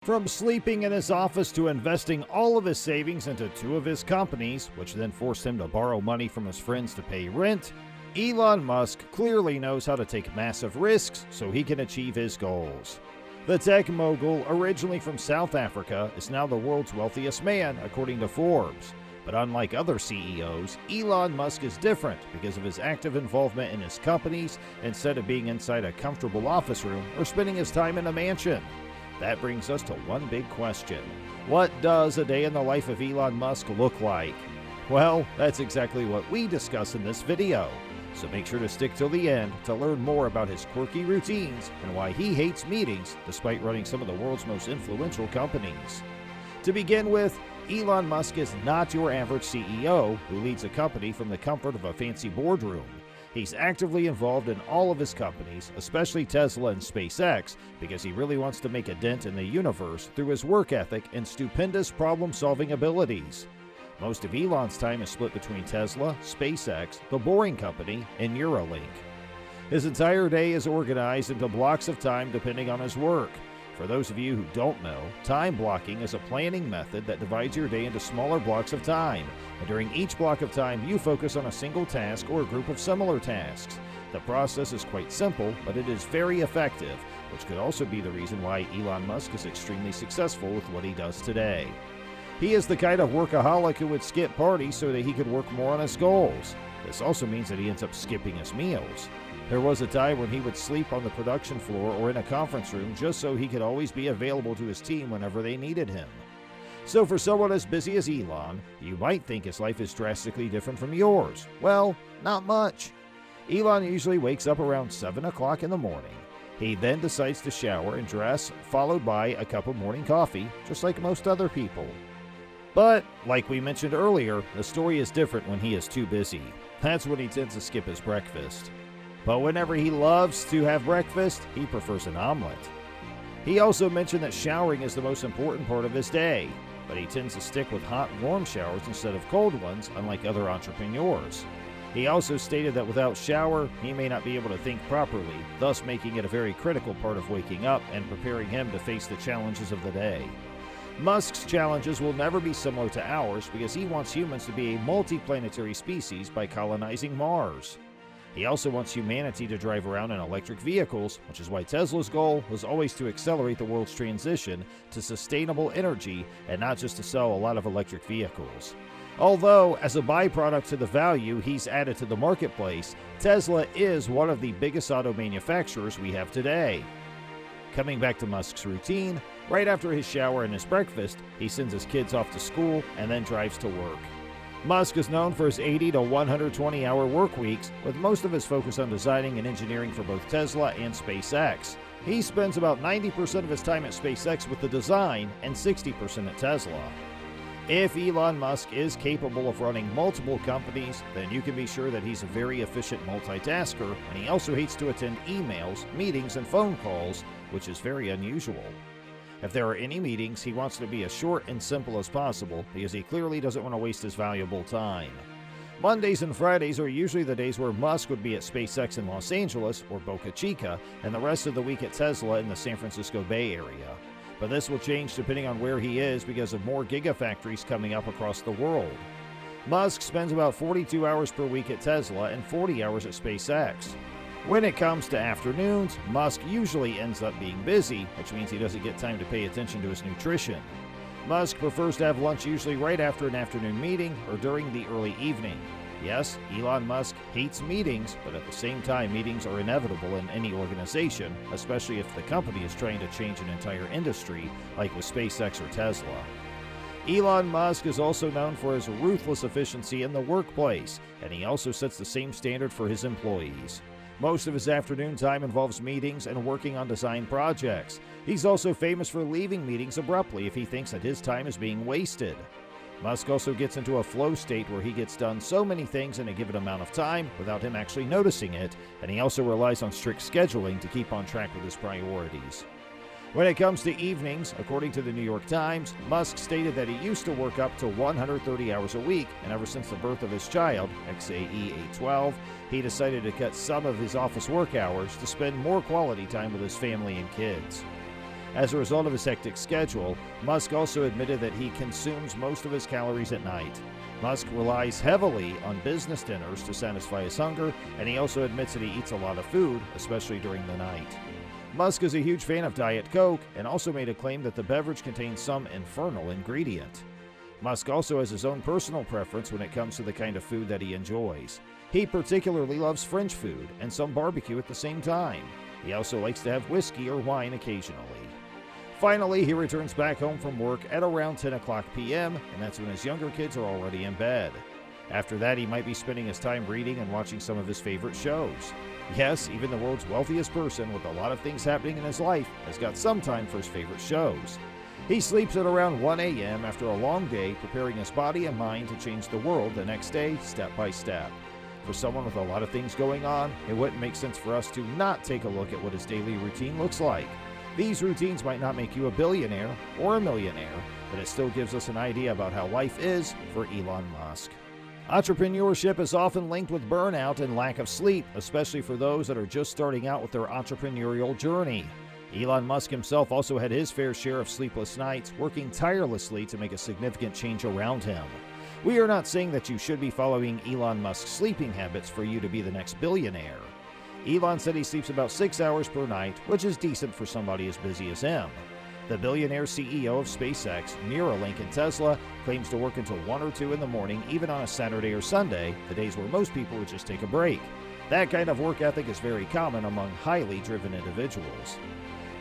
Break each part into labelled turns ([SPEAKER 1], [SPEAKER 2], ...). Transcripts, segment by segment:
[SPEAKER 1] From sleeping in his office to investing all of his savings into two of his companies, which then forced him to borrow money from his friends to pay rent, Elon Musk clearly knows how to take massive risks so he can achieve his goals. The tech mogul, originally from South Africa, is now the world's wealthiest man, according to Forbes. But unlike other CEOs, Elon Musk is different because of his active involvement in his companies instead of being inside a comfortable office room or spending his time in a mansion. That brings us to one big question. What does a day in the life of Elon Musk look like? Well, that's exactly what we discuss in this video. So make sure to stick till the end to learn more about his quirky routines and why he hates meetings despite running some of the world's most influential companies. To begin with, Elon Musk is not your average CEO who leads a company from the comfort of a fancy boardroom. He's actively involved in all of his companies, especially Tesla and SpaceX, because he really wants to make a dent in the universe through his work ethic and stupendous problem-solving abilities. Most of Elon's time is split between Tesla, SpaceX, The Boring Company, and Neuralink. His entire day is organized into blocks of time depending on his work. For those of you who don't know, time blocking is a planning method that divides your day into smaller blocks of time, and during each block of time you focus on a single task or a group of similar tasks. The process is quite simple, but it is very effective, which could also be the reason why Elon Musk is extremely successful with what he does today. He is the kind of workaholic who would skip parties so that he could work more on his goals. This also means that he ends up skipping his meals. There was a time when he would sleep on the production floor or in a conference room just so he could always be available to his team whenever they needed him. So for someone as busy as Elon, you might think his life is drastically different from yours. Well, not much. Elon usually wakes up around 7 o'clock in the morning. He then decides to shower and dress, followed by a cup of morning coffee, just like most other people. But, like we mentioned earlier, the story is different when he is too busy. That's when he tends to skip his breakfast. But whenever he loves to have breakfast, he prefers an omelet. He also mentioned that showering is the most important part of his day, but he tends to stick with hot, warm showers instead of cold ones, unlike other entrepreneurs. He also stated that without shower, he may not be able to think properly, thus making it a very critical part of waking up and preparing him to face the challenges of the day. Musk's challenges will never be similar to ours because he wants humans to be a multi-planetary species by colonizing Mars. He also wants humanity to drive around in electric vehicles, which is why Tesla's goal was always to accelerate the world's transition to sustainable energy and not just to sell a lot of electric vehicles. Although, as a byproduct to the value he's added to the marketplace, Tesla is one of the biggest auto manufacturers we have today. Coming back to Musk's routine, right after his shower and his breakfast, he sends his kids off to school and then drives to work. Musk is known for his 80 to 120-hour work weeks, with most of his focus on designing and engineering for both Tesla and SpaceX. He spends about 90% of his time at SpaceX with the design and 60% at Tesla. If Elon Musk is capable of running multiple companies, then you can be sure that he's a very efficient multitasker, and he also hates to attend emails, meetings, and phone calls, which is very unusual. If there are any meetings, he wants to be as short and simple as possible because he clearly doesn't want to waste his valuable time. Mondays and Fridays are usually the days where Musk would be at SpaceX in Los Angeles or Boca Chica, and the rest of the week at Tesla in the San Francisco Bay Area. But this will change depending on where he is because of more gigafactories coming up across the world. Musk spends about 42 hours per week at Tesla and 40 hours at SpaceX. When it comes to afternoons, Musk usually ends up being busy, which means he doesn't get time to pay attention to his nutrition. Musk prefers to have lunch usually right after an afternoon meeting or during the early evening. Yes, Elon Musk hates meetings, but at the same time, meetings are inevitable in any organization, especially if the company is trying to change an entire industry, like with SpaceX or Tesla. Elon Musk is also known for his ruthless efficiency in the workplace, and he also sets the same standard for his employees. Most of his afternoon time involves meetings and working on design projects. He's also famous for leaving meetings abruptly if he thinks that his time is being wasted. Musk also gets into a flow state where he gets done so many things in a given amount of time without him actually noticing it, and he also relies on strict scheduling to keep on track with his priorities. When it comes to evenings, according to the New York Times, Musk stated that he used to work up to 130 hours a week, and ever since the birth of his child, XAE812, he decided to cut some of his office work hours to spend more quality time with his family and kids. As a result of his hectic schedule, Musk also admitted that he consumes most of his calories at night. Musk relies heavily on business dinners to satisfy his hunger, and he also admits that he eats a lot of food, especially during the night. Musk is a huge fan of Diet Coke and also made a claim that the beverage contains some infernal ingredient. Musk also has his own personal preference when it comes to the kind of food that he enjoys. He particularly loves French food and some barbecue at the same time. He also likes to have whiskey or wine occasionally. Finally, he returns back home from work at around 10 o'clock p.m., and that's when his younger kids are already in bed. After that, he might be spending his time reading and watching some of his favorite shows. Yes, even the world's wealthiest person with a lot of things happening in his life has got some time for his favorite shows. He sleeps at around 1 a.m. after a long day, preparing his body and mind to change the world the next day, step by step. For someone with a lot of things going on, it wouldn't make sense for us to not take a look at what his daily routine looks like. These routines might not make you a billionaire or a millionaire, but it still gives us an idea about how life is for Elon Musk. Entrepreneurship is often linked with burnout and lack of sleep, especially for those that are just starting out with their entrepreneurial journey. Elon Musk himself also had his fair share of sleepless nights, working tirelessly to make a significant change around him. We are not saying that you should be following Elon Musk's sleeping habits for you to be the next billionaire. Elon said he sleeps about 6 hours per night, which is decent for somebody as busy as him. The billionaire CEO of SpaceX, Neuralink, and Tesla claims to work until 1 or 2 in the morning, even on a Saturday or Sunday, the days where most people would just take a break. That kind of work ethic is very common among highly driven individuals.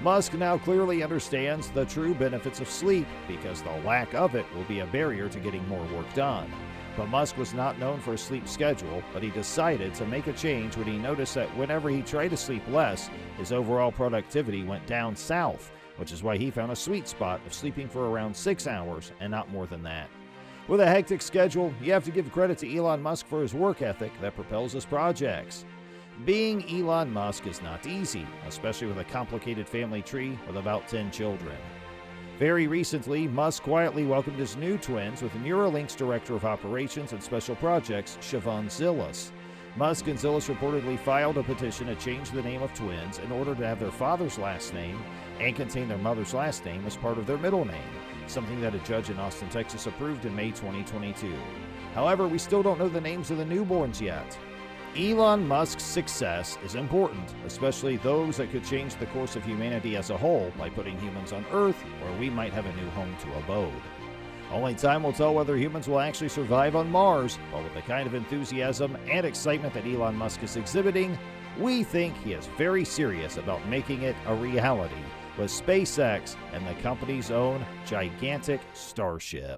[SPEAKER 1] Musk now clearly understands the true benefits of sleep because the lack of it will be a barrier to getting more work done. But Musk was not known for a sleep schedule, but he decided to make a change when he noticed that whenever he tried to sleep less, his overall productivity went down south, which is why he found a sweet spot of sleeping for around 6 hours and not more than that. With a hectic schedule, you have to give credit to Elon Musk for his work ethic that propels his projects. Being Elon Musk is not easy, especially with a complicated family tree with about 10 children. Very recently, Musk quietly welcomed his new twins with Neuralink's Director of Operations and Special Projects, Siobhan Zillis. Musk and Zillis reportedly filed a petition to change the name of twins in order to have their father's last name and contain their mother's last name as part of their middle name, something that a judge in Austin, Texas approved in May 2022. However, we still don't know the names of the newborns yet. Elon Musk's success is important, especially those that could change the course of humanity as a whole by putting humans on Earth, where we might have a new home to abode. Only time will tell whether humans will actually survive on Mars, but with the kind of enthusiasm and excitement that Elon Musk is exhibiting, we think he is very serious about making it a reality with SpaceX and the company's own gigantic Starship.